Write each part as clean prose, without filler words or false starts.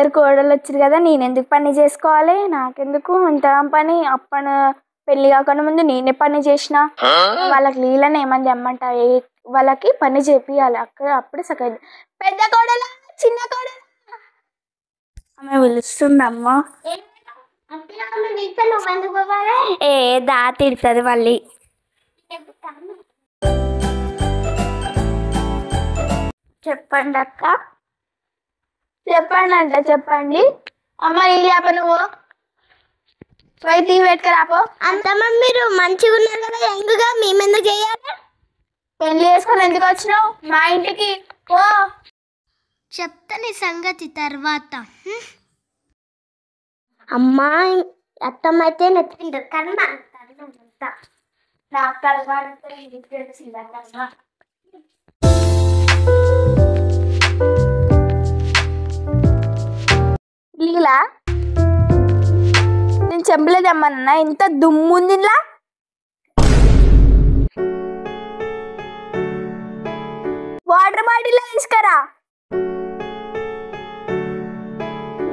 ఇద్దరు కోడలు వచ్చారు కదా, నేను ఎందుకు పని చేసుకోవాలి? నాకెందుకు ఇంత పని? అప్పన పెళ్లి కాకుండా ముందు నేనే పని చేసిన. వాళ్ళకి నీళ్ళని ఏమని తెమ్మంట, వాళ్ళకి పని చేపియాలి. అప్పుడే సగం. పెద్ద కోడల, చిన్న కోడల ఆమె పిలుస్తుందమ్మా. ఏ దా తిడుతుంది మళ్ళీ. చెప్పండి అక్క. చెప్పండి అంట. చెప్పండి అమ్మ. నీళ్ళు నువ్వు పోయి టీ పెట్టుకురాపో. అంతమ్మా మీరు మంచిగా ఉన్నారు కదా, ఎంగుగా మేమెందుకు చేయాలి? పెళ్లి చేసుకొని ఎందుకు వచ్చినావు మా ఇంటికి? ఓ చెప్తా నీ సంగతి తర్వాత. అమ్మా అత్తమ్మ అయితే నెత్తింటారు కర్మ. లీలా, నేను చెంపలేదమ్మన్నా, ఇంత దుమ్ముంది ఇలా. వాటర్ బాటిల్ తీసుకురా.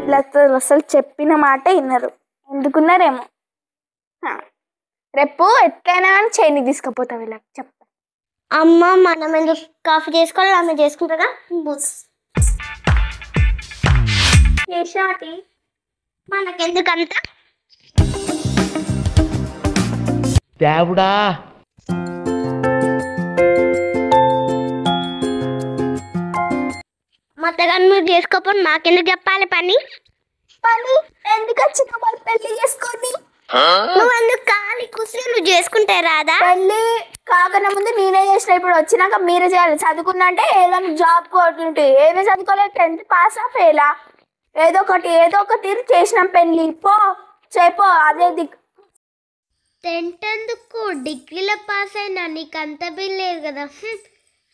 ఇలా అసలు చెప్పిన మాట విన్నారు. ఎందుకున్నారేమో. రేపు ఎట్లయినా కానీ చైనీకి తీసుకుపోతా వీళ్ళకి చెప్తా. అమ్మ మనం ఎందుకు కాఫీ చేసుకోవాలి? ఆమె చేసుకుంటారా? మనకెందుకంత దేవుడా. మొత్తగాని మీరు చేసుకోపోయి మాకెందుకు చెప్పాలి పని? పని ఎందుకు వచ్చిన వాళ్ళు పెళ్లి చేసుకొని? నువ్వు ఎందుకు ఖాళీ కూర్చొని నువ్వు చేసుకుంటే రాదా? పెళ్లి కాకనే ముందు నేనే చేసిన, ఇప్పుడు వచ్చినాక మీరే చేయాలి. చదువుకున్నా అంటే ఏదైనా జాబ్ కోరుతుంటే ఏమీ చదువుకోలేదు. 10th pass ఫెయిలా? ఏదో ఒకటి చేసినాం. పెళ్లి పో చేపో. అదే దిక్కు. 10th ఎందుకు? డిగ్రీలో పాస్ అయినా నీకు అంత బిల్ లేదు కదా.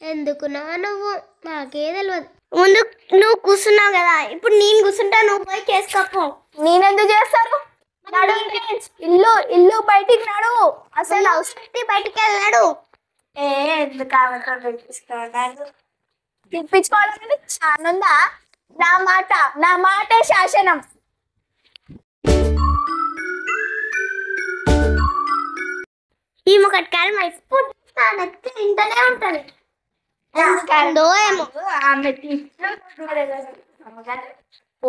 ఎందుకు నువ్వు నాకే తెలియదు. ముందు నువ్వు కూర్చున్నావు కదా, ఇప్పుడు నేను కూర్చుంటా, నువ్వు పోయి చేసుకోపో. నేనెందుకు చేస్తాను? ఇల్లు బయటికి నడు. అసలు అవసరం బయటికి వెళ్ళాడు. ఎందుకు తిప్పించుకోవాలంటే చానుందా? నా మాటే శాసనం. ఈ ఒకటి కాలం ఎప్పుడు ఇంటనే ఉంటుంది.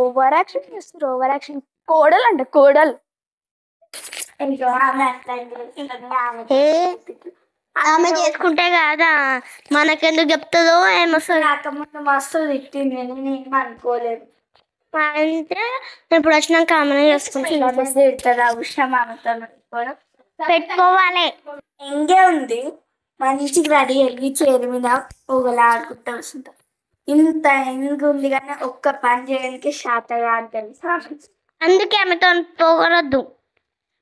ఓవర్ యాక్షన్ చేస్తారు. Over action. కోడలు అంట కోడలు. ఆమె చేసుకుంటే కాదా, మనకెందుకు చెప్తుందో ఏమో. రాకముందు మస్తు తిట్టింది, నేను అనుకోలేదు. అంటే ఇప్పుడు వచ్చినాక ఆమె పెట్టుకోవాలి. ఎంగే ఉంది మంచిగా రెడీ అయ్యి చైర్ మీద ఒకలాడుకుంటూ వస్తుంటా. ఇంత ఎంగు ఉంది కానీ ఒక్క పని చేయడానికి శాతగా అని తెలుసా. అందుకే ఆమెతో పోగొరద్దు.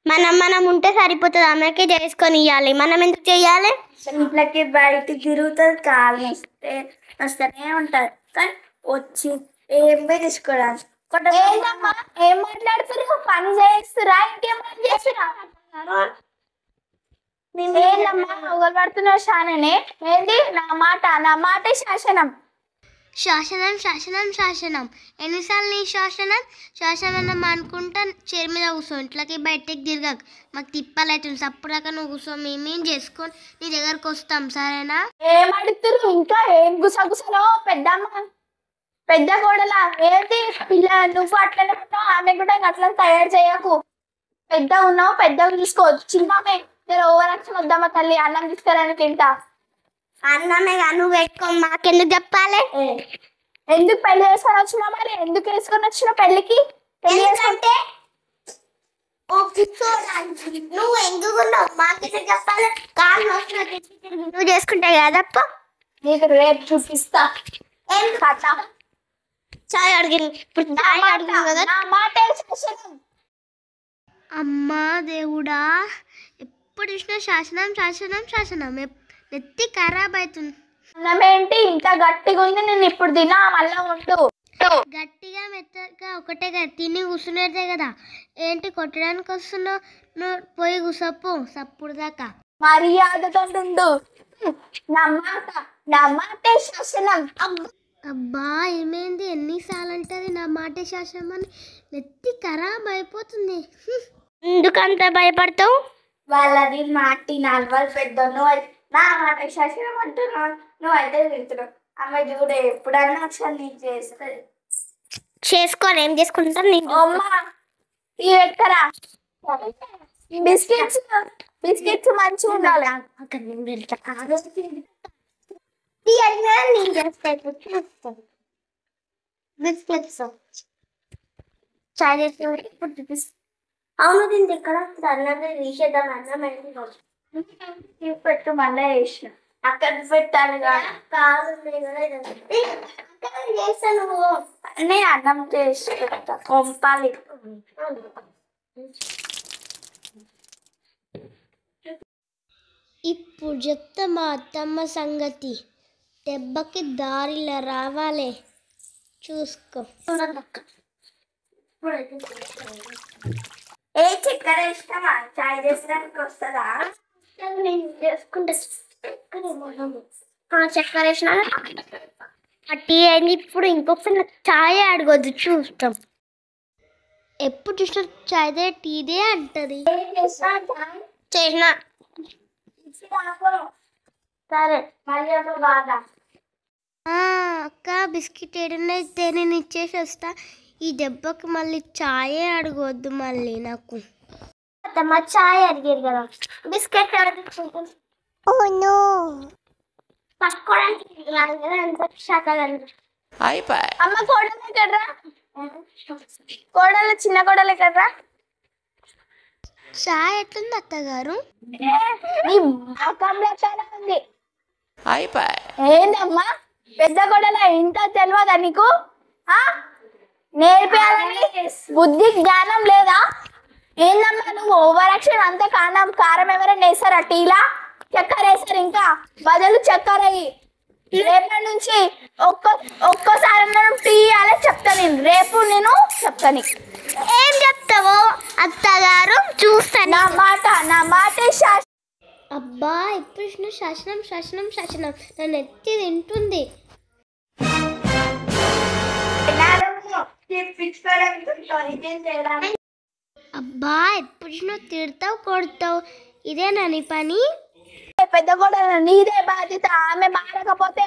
మనం ఉంటే సరిపోతుంది. ఆమెకే చేసుకొని ఇవ్వాలి. మనం ఎందుకు చెయ్యాలి? ఇంట్లోకి బయటికి తిరుగుతుంది, కాలు వస్తూనే ఉంటుంది. కానీ వచ్చి ఏం పోయి తీసుకోవడానికి. ఏం మాట్లాడుతున్నారు? పని చేస్తురా? ఇంకేం పని చేస్తురా? ఒకరు పడుతున్నావు శాననే. ఏంది? నా మాటే శాసనం. శాసనం ఎన్నిసార్లు నీ శాసనం అనుకుంటా చైర్ మీద కూర్చో. ఇంట్లోకి బయటకి తిరగక. మాకు తిప్పాలవుతుంది. సప్పుడాక నువ్వు కూర్చో. మేమేం చేసుకొని నీ దగ్గరకు వస్తాం, సరేనా? ఏం అడుగుతారు? ఇంకా ఏం గుసగుసలో పెద్దమ్మ పెద్ద కోడలా? ఏంటి పిల్ల నువ్వు అట్లనే ఉన్నావు, ఆమె కూడా అట్లా తయారు చేయకు. పెద్ద ఉన్నావు, పెద్దగా చూసుకోవచ్చు. చిన్నమే ఓవర్ యాక్షన్ వద్దామా తల్లి? అన్నం తీసుకురాని తింటా. అన్నమే నువ్వు పెట్టుకో, మాకెందుకు చెప్పాలి? ఎందుకు పెళ్లి చేసుకొని వచ్చినా? మరి ఎందుకు వేసుకొని వచ్చిన పెళ్లికి? పెళ్లి చేసుకుంటే నువ్వు ఎందుకున్నావు? మాకెందుకు చెప్పాలి? కాళ్ళు నువ్వు చేసుకుంటే కదప్ప. నీకు రేపు చూపిస్తా. ఏం కథ? చాయ్ అడిగింది. ఇప్పుడు చాయ్ అడిగింది కదా. నా మాటే శాసనం. అమ్మా దేవుడా, ఎప్పుడు చూసినా శాసనం. నెత్తి ఖరాబ్ అవుతుంది. అన్నమేంటి ఇంత గట్టిగా ఉంది? నేను ఇప్పుడు తినా, మళ్ళా ఉండు. గట్టిగా మెత్తగా ఒకటే కదా, తిని కూర్చునేదే కదా. ఏంటి కొట్టడానికి వస్తున్నావు? నువ్వు పోయి కూసప్పు సప్పుడు దాకా. మర్యాదతో ఉండు. నా మాటే శాసనం. అబ్బా ఏమైంది ఎన్నిసార్లు అంటది నా మాట శాసనం అని నెత్తి ఖరాబ్ అయిపోతుంది ఎందుకంత భయపడతావు వాళ్ళది మాటి నాలుగు పెద్ద నువ్వు నా మాట శాసనం అంటున్నావు నువ్వైతే తిడుతున్నావు ఆమె చూడే ఎప్పుడన్నా ఒకసారి నీకు చేస్తుంది చేసుకోని ఏం చేసుకుంటాను నేను అమ్మా ఇవి ఎక్కరా బిస్కెట్స్ బిస్కెట్స్ మంచిగా ఉండాలి అవును దీనికి ఎక్కడ అన్నం తీసేద్దాం అన్నం పెట్టు మళ్ళీ వేసిన అక్కడ పెట్టాలి చేస్తాను నేను అన్నం చేసి పెడతా పంపాలి ఇప్పుడు చెప్తా మా అత్తమ్మ సంగతి దెబ్బకి దారిలో రావాలి చూసుకో ఏ చక్కెర ఇష్టమా చాయ్ చేసడానికి వస్తుందా నేను చేసుకుంటే చక్కెర వేసిన టీ అయింది ఇప్పుడు ఇంకొకసారి నాకు చాయ్ అడగొద్దు చూస్తాం ఎప్పుడు చూసినా చాయ్దే టీదే అంటది చేసిన సరే మళ్ళీ బాగా అక్క బిస్కెట్ ఏడనైతే నేను ఇచ్చేసి వస్తా ఈ దెబ్బకి మళ్ళీ చాయే అడగొద్దు మళ్ళీ నాకు మా చాయ్ అడిగారు కదా బిస్కెట్ పట్టుకోవడానికి రాదు కదా ఎంత శాఖలు అమ్మ కోడలు ఎక్కడ్రా కోడలు చిన్న కోడలు ఎక్కడ్రా చాయ్ ఎట్లుంది అత్తగారు నీ ముఖంలో చాలా ఉంది ఏందమ్మా పెద్ద కోడల ఇంత తెలియదా నీకు నేర్పేయాలని బుద్ధి జ్ఞానం లేదా ఏందమ్మా నువ్వు ఓవర్ యాక్షన్ అంత కారం ఎవరైనా వేసారా టీలా చక్కెర వేసారు ఇంకా బదులు చక్కెర అయ్యి రేపటి నుంచి ఒక్కసారి టీ అలా చెప్తా నేను రేపు నేను చెప్తాను ఏం చెప్తావో అత్తగారు చూస్తాను నా మాటే శాసనం అబ్బా ఇప్పుడు శాసనం శాసనం శాసనం నన్ను ఎత్తి తింటుంది అబ్బా ఎప్పుడు తిడతావు కొడతావు ఇదేనా నీ పని పెద్ద కూడా నీదే బాధ్యత ఆమె మారకపోతే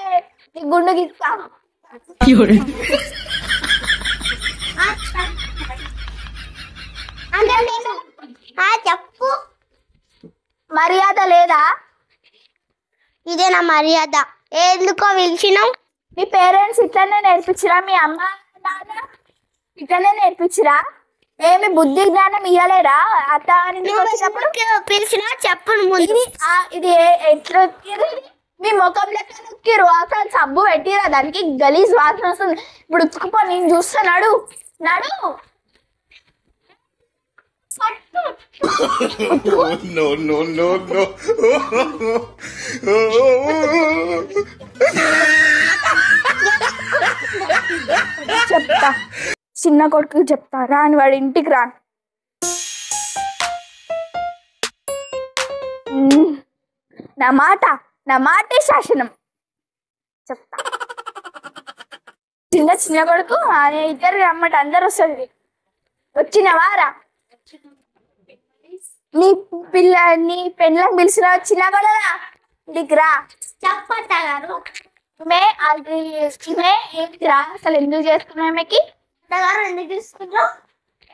నీ గుండు గిస్తాను చెప్పు మర్యాద లేదా ఇదే నా మర్యాద ఎందుకో పిలిచినావు మీ పేరెంట్స్ ఇట్లనే నేర్పించిరా మీ అమ్మ నాన్న ఇట్లనే నేర్పించిరా ఏమి బుద్ధి జ్ఞానం ఇవ్వలేరా అత్త వచ్చినప్పుడు పిలిచినా చెప్పు ఇది ఎట్లా మీ ముఖం లెక్క నొక్కిరు అసలు సబ్బు పెట్టిరా దానికి గలీజ్ వాసన వస్తుంది ఇప్పుడు ఉచ్చుకుపో నేను చూస్తున్నాడు నాడు చెప్తా చిన్న కొడుకు చెప్తా రాని వాడి ఇంటికి రాను నా మాటే శాసనం చెప్తా చిన్న కొడుకు ఇద్దరు రమ్మట అందరు వస్తుంది వచ్చిన వారా నీ పెళ్ళకి పిలిచిన చిన్న కొడలా ఇంటికి రా చెప్పత్తా గారు ఏంటిరా అసలు ఎందుకు చేస్తున్నామేకి అత్తగారు ఎందుకు తీసుకుంటావు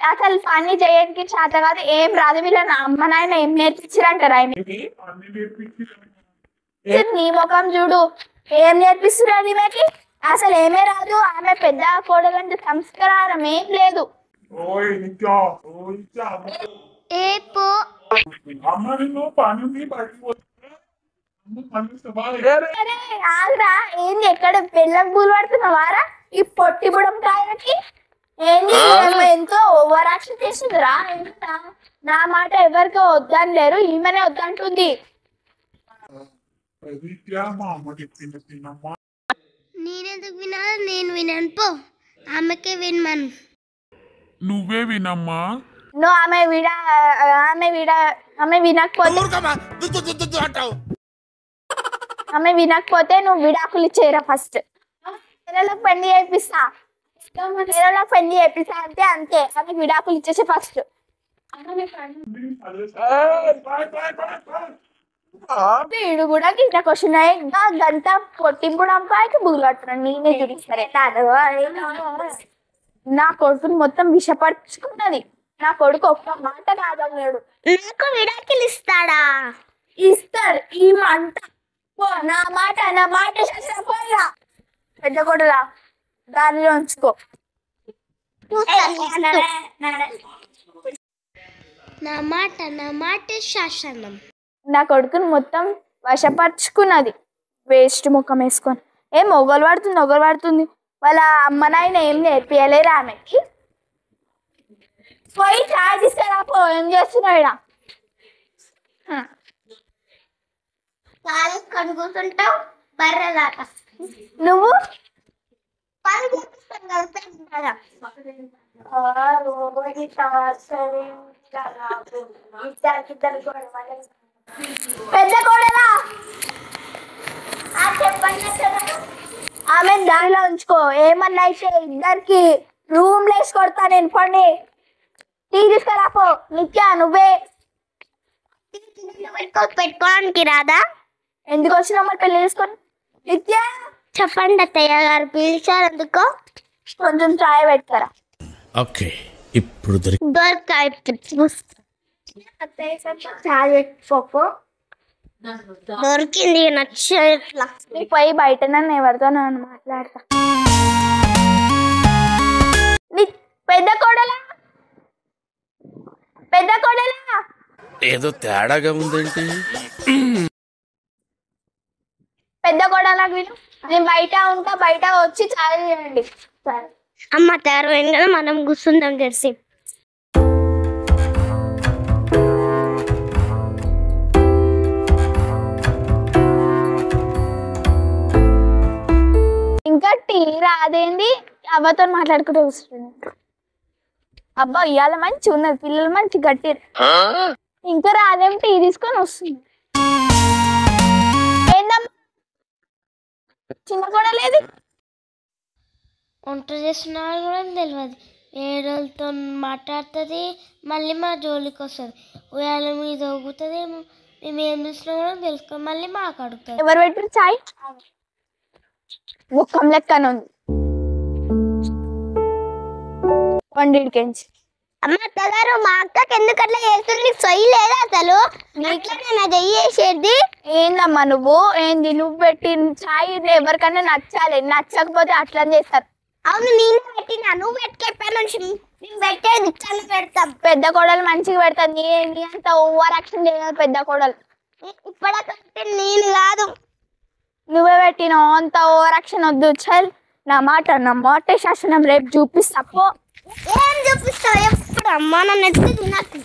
అసలు పని చేయడానికి చేత కాదు ఏం రాదు వీళ్ళ అమ్మ నాయన ఏం నేర్పించారంటారా నీ ముఖం చూడు ఏం నేర్పిస్తున్నారు ఈమెకి అసలు ఏమే రాదు ఆమె పెద్ద కోడలంటే సంస్కారం ఏం లేదు ఆగరా ఏంది ఎక్కడ బెల్లం పూలు పడుతున్నావారా ఈ పొట్టి బుడం కాయలకి ఏంది ఎంతో ఓవర్ యాక్షన్ చేసిందిరా నా మాట ఎవరికో వద్దని లేరు ఈమెనే వద్దంటుంది నేనెందుకు వినాలి నేను వినను పో ఆమెకే వినమను నువ్వే వినమ్మా నువ్వు ఆమె వినకపోతే నువ్వు విడాకులు ఇచ్చేయరా ఫస్ట్ వేరేళ్ళకి పెళ్లి చేపిస్తా, వేరేళ్ళకి పెళ్లి చేపిస్తా అంటే అంతే. ఆమె విడాకులు ఇచ్చేసి ఫస్ట్. వీడు కూడా గిట్ల క్వశ్చన్ గంట పొట్టింపుడు అమ్మాయికి బుగులాడుతున్నాను. నేనే చూపిస్తారే నా కొడుకుని మొత్తం విషపరుచుకున్నది. నా కొడుకు ఒక్క మాట కాదన్నాడు. నాకు విడాకులు ఇస్తాడా? ఇస్తారు ఈ మంట. నా మాట పోయిరా పెద్ద కొడులా దానిలో ఉంచుకో. నా మాట శాసనం. నా కొడుకుని మొత్తం వశపరుచుకున్నది. వేస్ట్ ముఖం వేసుకొని ఏం ఒగలు పడుతుంది. వాళ్ళ అమ్మ నాయన ఏం నేర్పియలేరా ఆమెకి? పోయి చాయ్ తీసుకురా పో. ఏం చేస్తున్నాడు? కనుకుంటావు బర్రెదాకా. నువ్వు పని చేపిస్తాను కదా. పెద్ద కోడలా ఆమె దానిలో ఉంచుకో. ఏమన్నా అయితే ఇద్దరికి రూమ్ లేసి కొడతా నేను. పండి టీ తీసుకురాపో. నిత్యా నువ్వే పెట్టుకోవడానికి రాదా? ఎందుకు వచ్చినావు మరి పెళ్లి చేసుకొని? నిత్యా చెప్పండి అత్తయ్య గారు పిలిచారు ఎందుకో. కొంచెం చాయ్ పెడతారా? ఓకే ఇప్పుడు దొరకాయ చాయ్ పెట్టుకోపో. దొరికింది నచ్చట్లా. నీకు పోయి బయట నన్ను ఎవరితో నన్ను మాట్లాడతా. పెద్ద కోడలా ఏదో తేడాగా ఉందేంటి? పెద్ద కోడలా వీళ్ళు. నేను బయట ఉంటా, బయట వచ్చి చాయ్ చేయండి. సరే అమ్మ తయారైంది కదా, మనం కూర్చుందాం తెలిసి. ఇంకా టీ రాదేంది? అవ్వతో మాట్లాడుకుంటూ కూర్చుంది. అబ్బా ఇవాళ మంచి ఉన్నది, పిల్లలు మంచి గట్టి. ఇంకా రాదేం? టీ తీసుకొని వస్తుంది. ఏందమ్మా చిన్న కూడా లేదు. వంట చేస్తున్నా కూడా తెలియదు. ఏడోళ్ళతో మాట్లాడుతుంది, మళ్ళీ మా జోలికి వస్తుంది. ఉయ్యాల మీద ఊగుతుంది. మేము ఏం చూసినా కూడా తెలుసుకొని మళ్ళీ మాకు అడుగుతుంది. ఎవరు పెట్టారు చాయ్? ముఖం లెక్కన ఉంది వండిడికెంచి. అమ్మ అత్తగారు మా అక్కకి ఎందుకు అట్లా చేస్తుంది? సొయ్యి లేదా అసలు? నేను చెయ్యేసేది ఏందమ్మా నువ్వు? ఏంది నువ్వు పెట్టిన చాయ్ ఎవరికన్నా నచ్చాలి, నచ్చకపోతే అట్లా చేస్తారు. అవును నేనే పెట్టినా, నువ్వు పెట్టుకెళ్ళి నుంచి మేము పెట్టేది ఇచ్చాను పెడతాం. పెద్ద కోడలు మంచిగా పెడతాను. నీ అంత ఓవర్ యాక్షన్ చేయదు పెద్ద కోడలు. ఇప్పటికంటే నేను కాదు, నువ్వే పెట్టినావు. అంత ఓవర్ యాక్షన్ వద్దు. చల్ నా మాట శాసనం రేపు చూపిస్తా పో. ఏం చూపిస్తావు? ఎప్పుడు అమ్మ నన్ను ఎత్తుకు నాకు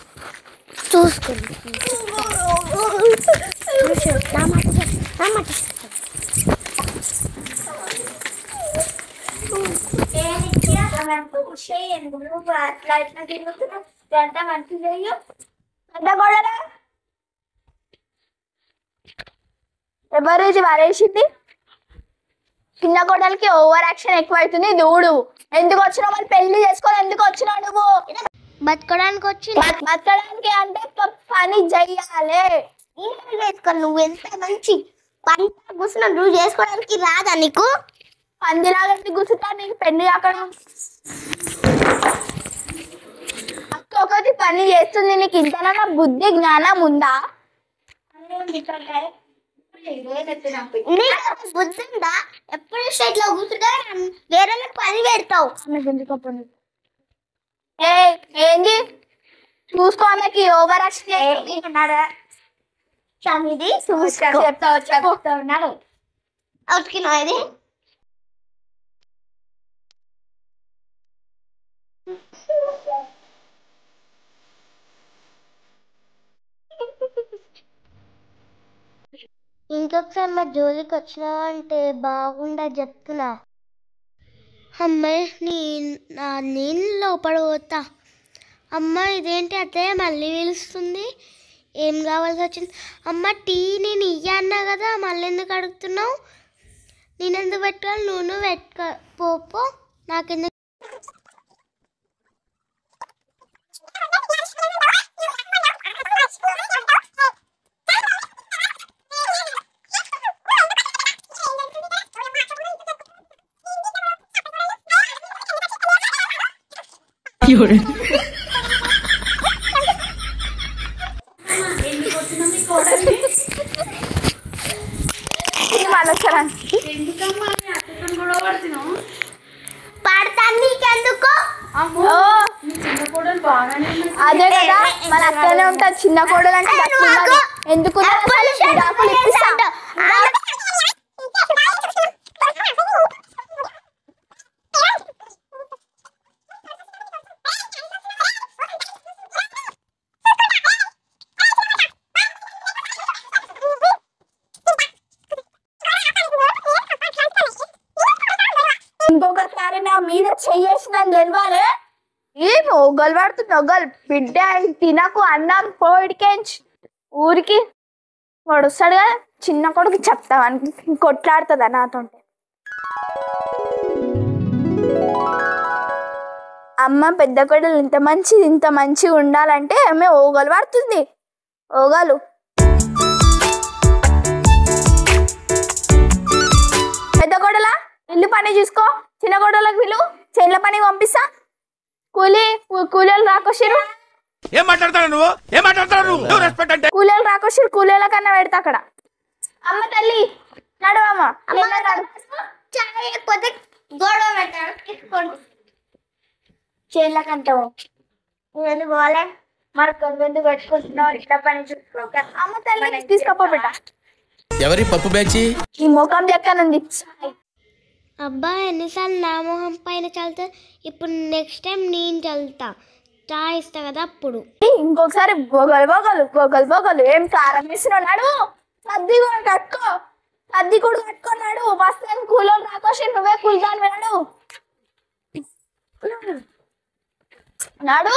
చూసుకుని ఎవరు ఇది వారేసింది? చిన్న కోడలికి ఓవర్ యాక్షన్ ఎక్కువ అవుతుంది. దూడు ఎందుకు వచ్చినావు? మరి పెళ్లి చేసుకొని ఎందుకు వచ్చినావు నువ్వు? బతకడానికి వచ్చి బతకడానికి అంటే పని చెయ్యాలి. చేసుకోవాలి. నువ్వు ఎంత మంచి పని కూర్చున్నావు, నువ్వు చేసుకోవడానికి రాదా నీకు? పందిలాగా కూర్చుంటా. నీకు పెళ్లి అక్కడ అక్క ఒకటి పని చేస్తుంది. నీకు ఇంతనా బుద్ధి జ్ఞానం ఉందా? బుద్ధి ఉందా? ఎప్పుడు స్ట్రైట్ లో కూర్చుంటా వేరే పని పెడతావు. ఏంది చూసుకో. ఆమెకి ఓవర్ యాక్షన్ చెప్తా ఉన్నాడు. ఉతికినా ఇది? ఇంకొకసారి మా జోలికి వచ్చినావా అంటే బాగుండా చెప్తున్నా. అమ్మాయి నేను లోపల పోతా. అమ్మ ఇదేంటి అత్తయ్య మళ్ళీ పిలుస్తుంది? ఏం కావాల్సి వచ్చింది? అమ్మ టీ నేను ఇయ్య అన్నా కదా, మళ్ళీ ఎందుకు అడుగుతున్నావు? నేనెందుకు పెట్టుకోవాలి, నువ్వు పెట్టుకో పో నాకెందుకు. పడతాను నీకెందుకు. అదే కదా మన అక్కనే ఉంటుంది చిన్న కోడలు అంటే ఎందుకు ఇంకొకసారి నా మీద చెయ్యేసి నన్ను గెలవాలి. ఏం ఒగలు పడుతుంది ఒగలు బిడ్డ తినకు అన్నం పోయిడికేంచి ఊరికి వాడు వస్తాడు కదా చిన్న కొడుకు చెప్తావని కొట్లాడుతుందా నాతో. అమ్మ పెద్ద కొడలు ఇంత మంచిగా ఉండాలంటే ఆమె ఓగలు పడుతుంది ఓగలు. పెద్ద కొడలా ఇల్లు పని చూసుకో, చిన్న కొడలకు వీళ్ళు చేనుల పని పంపిస్తా. కూలీలు రాకొచ్చిరు, కూలీలు రాకొచ్చిరు, కూలీల కన్నా పెడతా అక్కడ. అమ్మ తల్లి నడవమ్మ లేకపోతే గొడవ పెట్టాడు తీసుకోండి. చేనులకంటావు నేను పోలే మరి కొంచెం పెట్టుకుంటున్నావు ఇట్లా పని చూసుకో. అమ్మ తల్లి తీసుకోపో బిడ్డ. ఎవరి పప్పు బ్యాచి ఈ ముఖం చెక్కనుంది. అబ్బా ఎన్నిసార్లు నా మొహం పైన చల్లుతా, ఇప్పుడు నెక్స్ట్ టైం నేను చల్లుతా, చాయ్ ఇస్తా కదా అప్పుడు. ఇంకొకసారి బొగలు ఏం కారం వేసినాడు. సర్ది కూడా కట్టుకో, సర్ది కూడా కట్టుకున్నాడు. వస్తాను కూలోళ్ళు రాకోసి నువ్వే కూలిదాని వినడు నాడు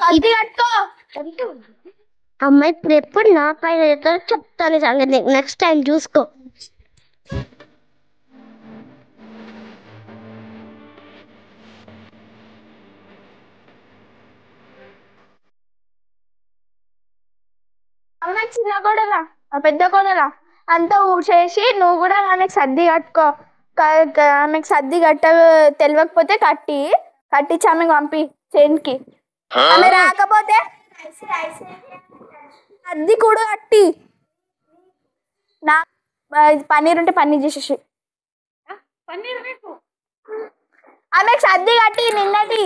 సర్ది కట్టుకో. అమ్మాయి ఇప్పుడు ఎప్పుడు నా పైన చెప్తాను సంగతి, నెక్స్ట్ టైం చూసుకో. అమ్మ చిన్న కొడరా పెద్ద కొడరా అంతా ఊడ్చేసి నువ్వు కూడా ఆమెకు సర్ది కట్టుకో. ఆమెకు సర్ది తెలియకపోతే కట్టించి ఆమెకు పంపి చేనుకి. ఆమె రాకపోతే సర్ది కూడా కట్టి నా పన్నీర్ ఉంటే పన్నీర్ చేసేసి ఆమెకు సర్ది కట్టి నిన్నటి